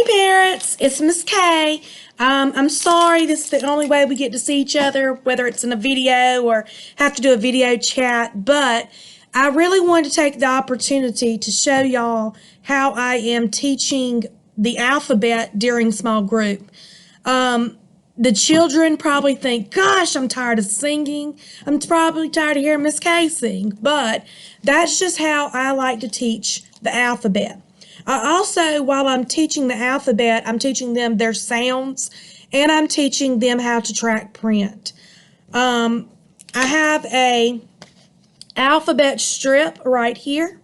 Hey parents, it's Miss K. I'm sorry this is the only way we get to see each other, whether it's in a video or have to do a video chat, but I really wanted to take the opportunity to show y'all how I am teaching the alphabet during small group. The children probably think, gosh, I'm tired of singing. I'm probably tired of hearing Miss K sing, but that's just how I like to teach the alphabet. Also, while I'm teaching the alphabet, I'm teaching them their sounds and I'm teaching them how to track print. I have a alphabet strip right here.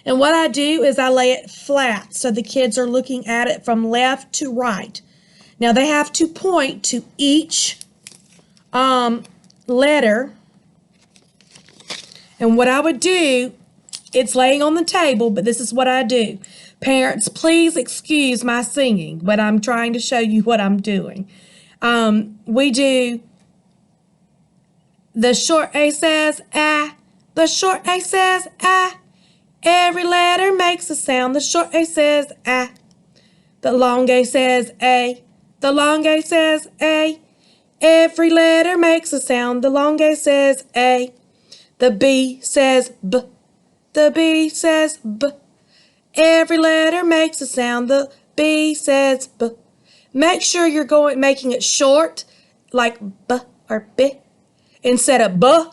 And what I do is I lay it flat so the kids are looking at it from left to right. Now they have to point to each letter. And what I would do, it's laying on the table, but this is what I do. Parents, please excuse my singing, but I'm trying to show you what I'm doing. We do, the short A says ah, the short A says ah. Every letter makes a sound. The short A says ah. The long A says A. The long A says A. Every letter makes a sound. The long A says A. The B says B. The B says B. Every letter makes a sound. The B says B. Make sure you're making it short, like B or B, instead of B.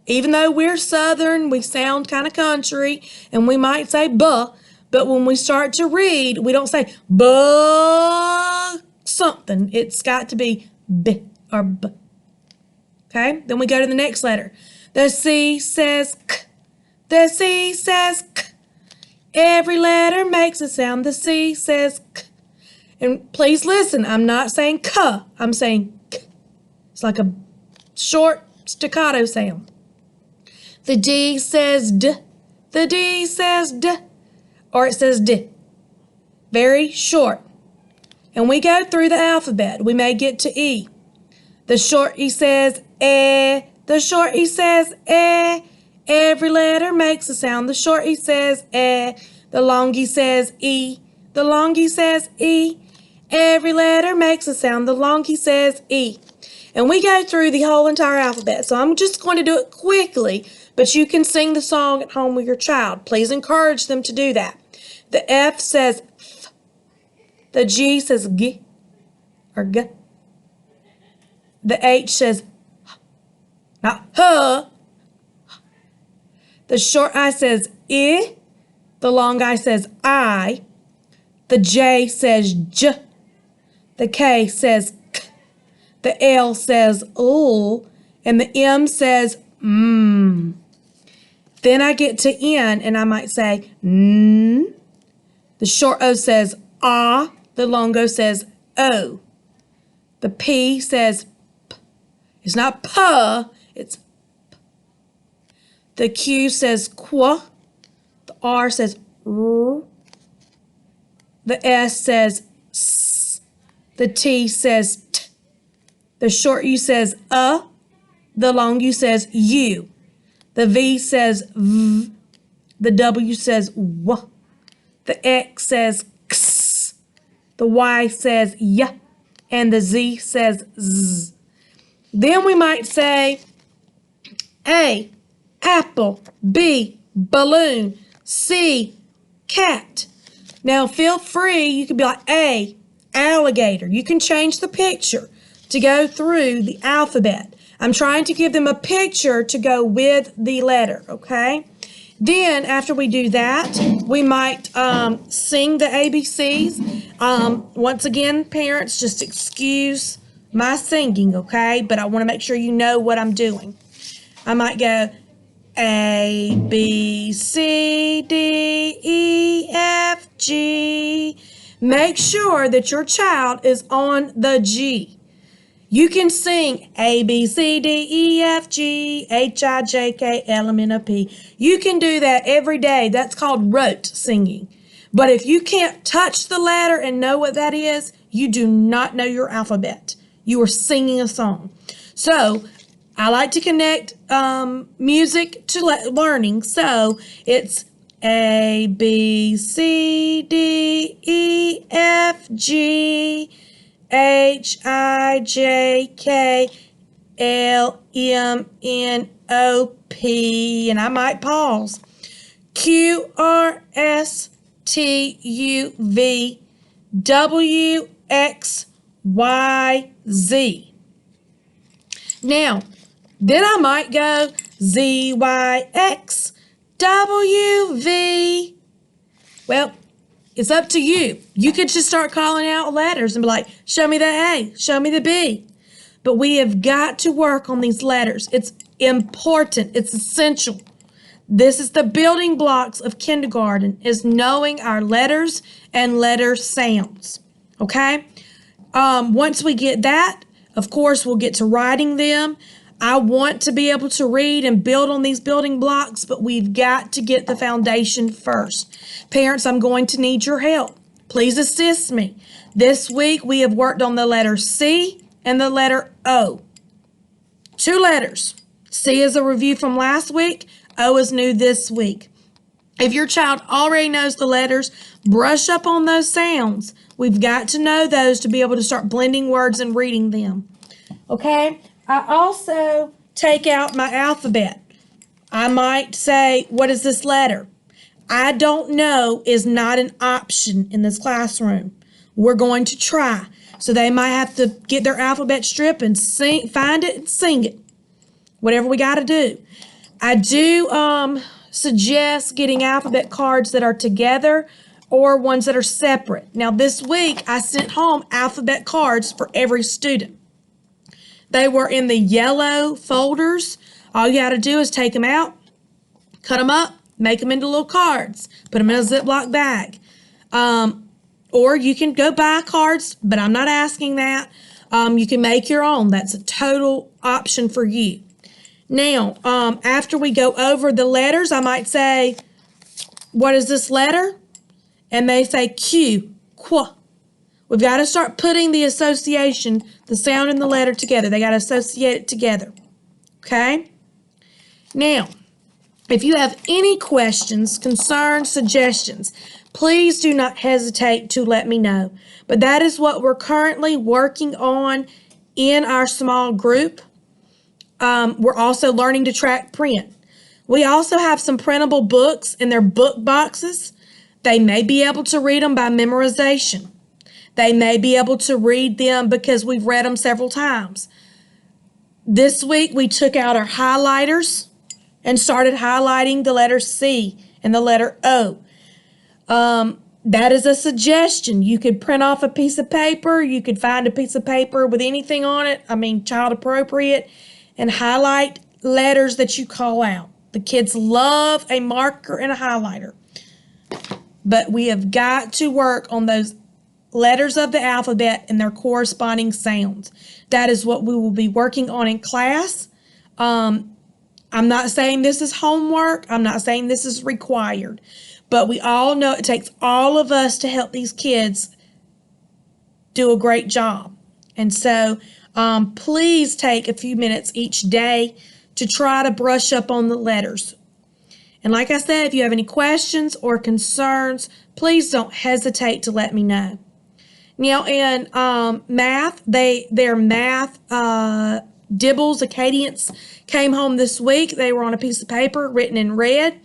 Even though we're Southern, we sound kind of country, and we might say buh, but when we start to read, we don't say buh something. It's got to be b or b. Okay? Then we go to the next letter. The C says k. The C says k. Every letter makes a sound. The C says k. And please listen, I'm not saying k. I'm saying k. It's like a short staccato sound. The D says D. The D says D. Or it says D. Very short. And we go through the alphabet. We may get to E. The short E says E. The short E says E. Every letter makes a sound. The short E says E. The long E says E. The long E says E. Every letter makes a sound. The long E says E. And we go through the whole entire alphabet. So I'm just going to do it quickly, but you can sing the song at home with your child. Please encourage them to do that. The F says F. The G says G or G. The H says H, not H. The short I says I. The long I says I. The J says J. The K says K. The L says L. And the M says mm. Then I get to N and I might say N. The short O says ah. The long O says O. The P says P. It's not P, it's P. The Q says Qu. The R says R. The S says S. The T says T. The short U says The long U says U. The V says V. The W says W. The X says X. The Y says Y. And the Z says Z. Then we might say A, apple, B, balloon, C, cat. Now feel free, you could be like A, alligator. You can change the picture to go through the alphabet. I'm trying to give them a picture to go with the letter, okay? Then after we do that, we might sing the ABCs. Once again, parents, just excuse my singing, okay? But I want to make sure you know what I'm doing. I might go A, B, C, D, E, F, G. Make sure that your child is on the G. You can sing A, B, C, D, E, F, G, H, I, J, K, L, M, N, O, P. You can do that every day. That's called rote singing. But if you can't touch the letter and know what that is, you do not know your alphabet. You are singing a song. So I like to connect music to learning. So it's A, B, C, D, E, F, G, H, I, J, K, L, M, N, O, P, and I might pause, Q, R, S, T, U, V, W, X, Y, Z. Now, then I might go Z, Y, X, W, V. Well, it's up to you. You could just start calling out letters and be like, show me the A, show me the B. But we have got to work on these letters. It's important. It's essential. This is the building blocks of kindergarten, is knowing our letters and letter sounds. Okay? Once we get that, of course, we'll get to writing them. I want to be able to read and build on these building blocks, but we've got to get the foundation first. Parents, I'm going to need your help. Please assist me. This week, we have worked on the letter C and the letter O. 2 letters. C is a review from last week. O is new this week. If your child already knows the letters, brush up on those sounds. We've got to know those to be able to start blending words and reading them. Okay? I also take out my alphabet. I might say, what is this letter? I don't know is not an option in this classroom. We're going to try. So they might have to get their alphabet strip and find it and sing it. Whatever we got to do. I do suggest getting alphabet cards that are together or ones that are separate. Now this week I sent home alphabet cards for every student. They were in the yellow folders. All you got to do is take them out, cut them up, make them into little cards, put them in a Ziploc bag. Or you can go buy cards, but I'm not asking that. You can make your own. That's a total option for you. Now, after we go over the letters, I might say, what is this letter? And they say Q, qu. We've got to start putting the association, the sound and the letter together. They got to associate it together. Okay? Now, if you have any questions, concerns, suggestions, please do not hesitate to let me know. But that is what we're currently working on in our small group. We're also learning to track print. We also have some printable books in their book boxes. They may be able to read them by memorization. They may be able to read them because we've read them several times. This week, we took out our highlighters and started highlighting the letter C and the letter O. That is a suggestion. You could print off a piece of paper. You could find a piece of paper with anything on it. Child appropriate, and highlight letters that you call out. The kids love a marker and a highlighter. But we have got to work on those letters of the alphabet and their corresponding sounds. That is what we will be working on in class. I'm not saying this is homework. I'm not saying this is required. But we all know it takes all of us to help these kids do a great job. And so please take a few minutes each day to try to brush up on the letters. And like I said, if you have any questions or concerns, please don't hesitate to let me know. Now in math, their math dibbles, Acadians came home this week. They were on a piece of paper written in red.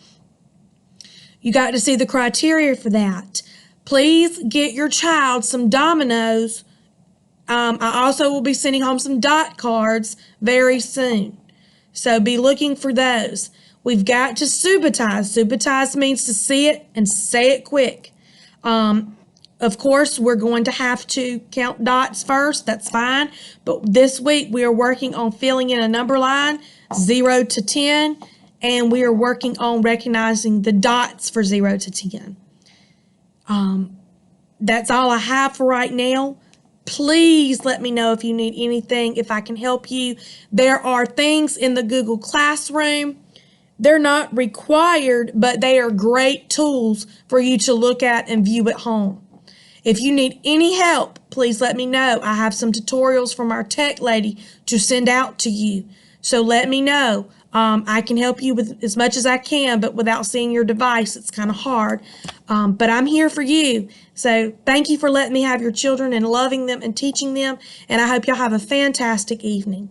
You got to see the criteria for that. Please get your child some dominoes. I also will be sending home some dot cards very soon. So be looking for those. We've got to subitize. Subitize means to see it and say it quick. Of course, we're going to have to count dots first. That's fine. But this week, we are working on filling in a number line, 0 to 10, and we are working on recognizing the dots for 0 to 10. That's all I have for right now. Please let me know if you need anything, if I can help you. There are things in the Google Classroom. They're not required, but they are great tools for you to look at and view at home. If you need any help, please let me know. I have some tutorials from our tech lady to send out to you. So let me know. I can help you with as much as I can, but without seeing your device, it's kind of hard. But I'm here for you. So thank you for letting me have your children and loving them and teaching them. And I hope y'all have a fantastic evening.